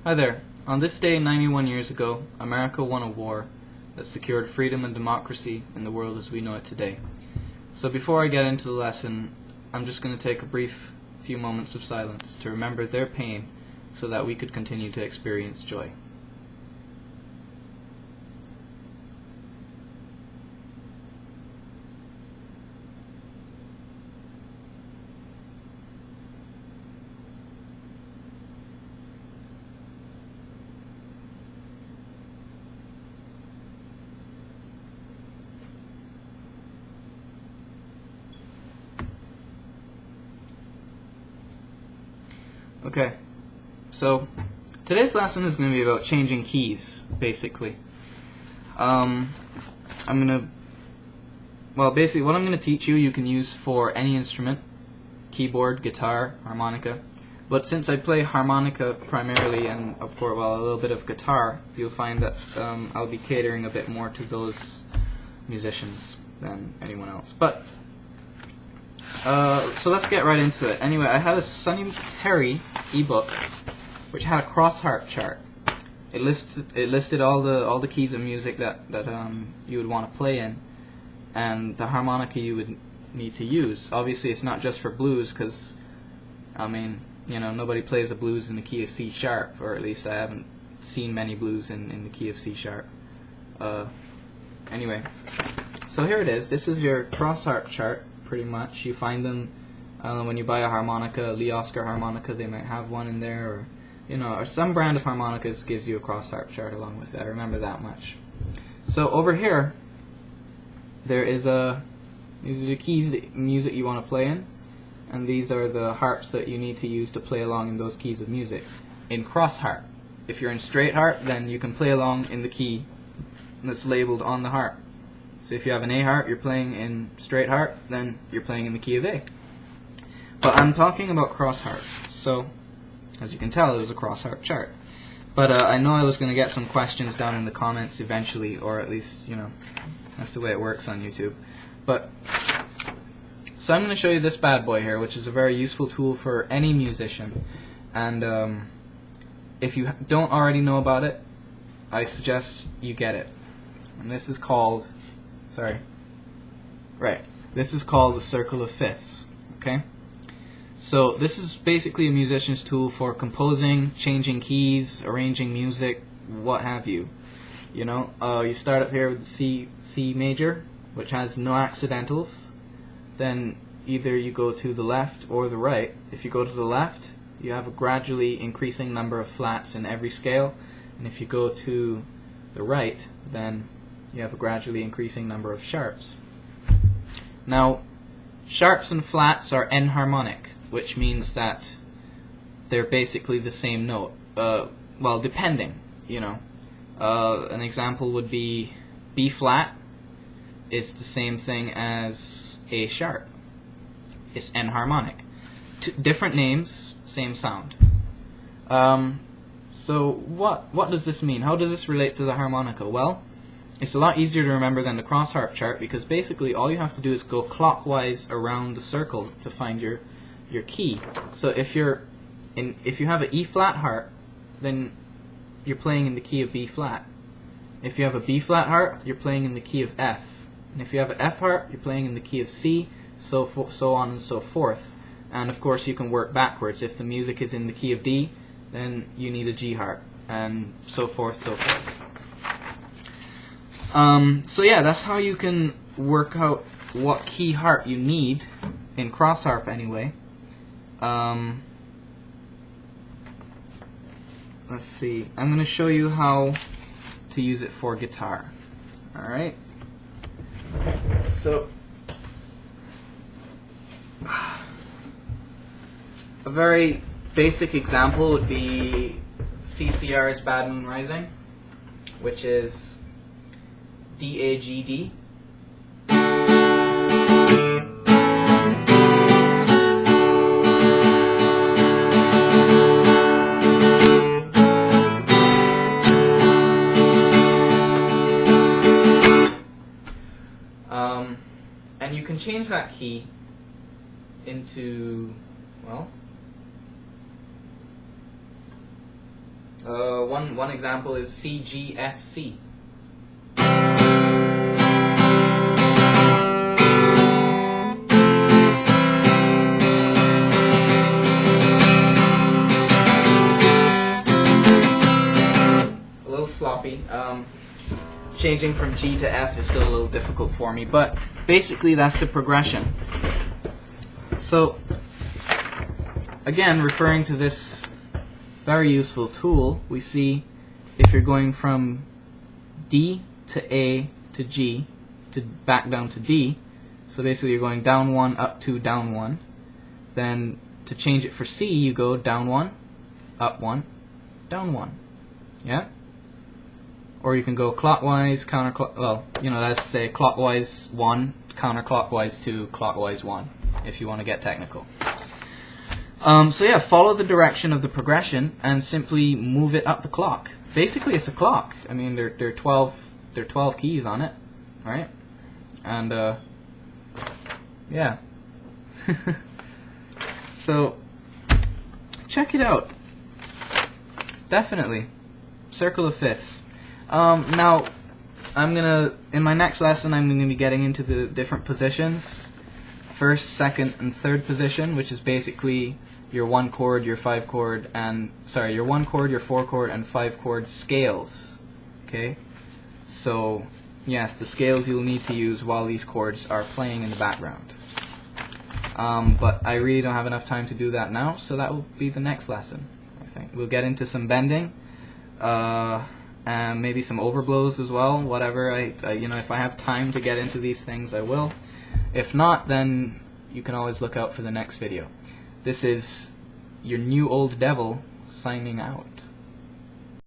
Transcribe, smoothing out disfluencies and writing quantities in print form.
Hi there. On this day 91 years ago, America won a war that secured freedom and democracy in the world as we know it today. So before I get into the lesson, I'm just going to take a brief few moments of silence to remember their pain so that we could continue to experience joy. Okay, so today's lesson is going to be about changing keys, basically. Basically what I'm going to teach you can use for any instrument, keyboard, guitar, harmonica. But since I play harmonica primarily and of course, a little bit of guitar, you'll find that I'll be catering a bit more to those musicians than anyone else. But so let's get right into it. Anyway, I had a Sonny Terry ebook which had a cross harp chart. It listed all the keys of music that you would want to play in, and the harmonica you would need to use. Obviously, it's not just for blues, because nobody plays a blues in the key of C sharp, or at least I haven't seen many blues in the key of C sharp. Anyway, so here it is. This is your cross harp chart. Pretty much, you find them when you buy a harmonica, Lee Oscar harmonica. They might have one in there, or some brand of harmonicas gives you a cross harp chart along with it. I remember that much. So over here, there is these are the keys, music you want to play in, and these are the harps that you need to use to play along in those keys of music. In cross harp, if you're in straight harp, then you can play along in the key that's labeled on the harp. So if you have an A harp, you're playing in straight harp, then you're playing in the key of A. But I'm talking about cross harp. So, as you can tell, it was a cross harp chart. But I know I was going to get some questions down in the comments eventually, or at least, that's the way it works on YouTube. But, so I'm going to show you this bad boy here, which is a very useful tool for any musician. And if you don't already know about it, I suggest you get it. And this is called... This is called the circle of fifths. Okay? So this is basically a musician's tool for composing, changing keys, arranging music, what have you. You start up here with the C major, which has no accidentals. Then either you go to the left or the right. If you go to the left, you have a gradually increasing number of flats in every scale. And if you go to the right, then you have a gradually increasing number of sharps. Now, sharps and flats are enharmonic, which means that they're basically the same note. Well, depending, an example would be B flat is the same thing as A sharp. It's enharmonic. Different names, same sound. So what does this mean? How does this relate to the harmonica? Well, it's a lot easier to remember than the cross harp chart, because basically all you have to do is go clockwise around the circle to find your key. So if you have an E flat harp, then you're playing in the key of B flat. If you have a B flat harp, you're playing in the key of F. And if you have an F harp, you're playing in the key of C, so on and so forth. And of course you can work backwards. If the music is in the key of D, then you need a G harp, and so forth, so forth. So yeah, that's how you can work out what key harp you need in cross harp anyway. Let's see. I'm going to show you how to use it for guitar. Alright? So, a very basic example would be CCR's Bad Moon Rising, which is D-A-G-D. And you can change that key into, well, One example is C, G, F, C. A little sloppy. Changing from G to F is still a little difficult for me, but basically that's the progression. So, again, referring to this very useful tool, we see if you're going from D to A to G to back down to D, so basically you're going down 1, up 2, down 1. Then to change it for C, you go down 1, up 1, down 1. Yeah? Or you can go clockwise, counterclockwise, well, you know, let's say clockwise 1, counterclockwise 2, clockwise 1, if you want to get technical. So yeah, follow the direction of the progression and simply move it up the clock. Basically, it's a clock. I mean, there are 12 keys on it, right? And yeah. So check it out. Definitely. Circle of fifths. Now, in my next lesson, I'm gonna be getting into the different positions. First, second, and third position, which is basically your 1 chord, your 5 chord, and your 1 chord, your 4 chord, and 5 chord scales. Okay, so yes, the scales you'll need to use while these chords are playing in the background. But I really don't have enough time to do that now, so that will be the next lesson. I think we'll get into some bending, and maybe some overblows as well. Whatever you know, if I have time to get into these things, I will. If not, then you can always look out for the next video. This is your NewOldDevil signing out.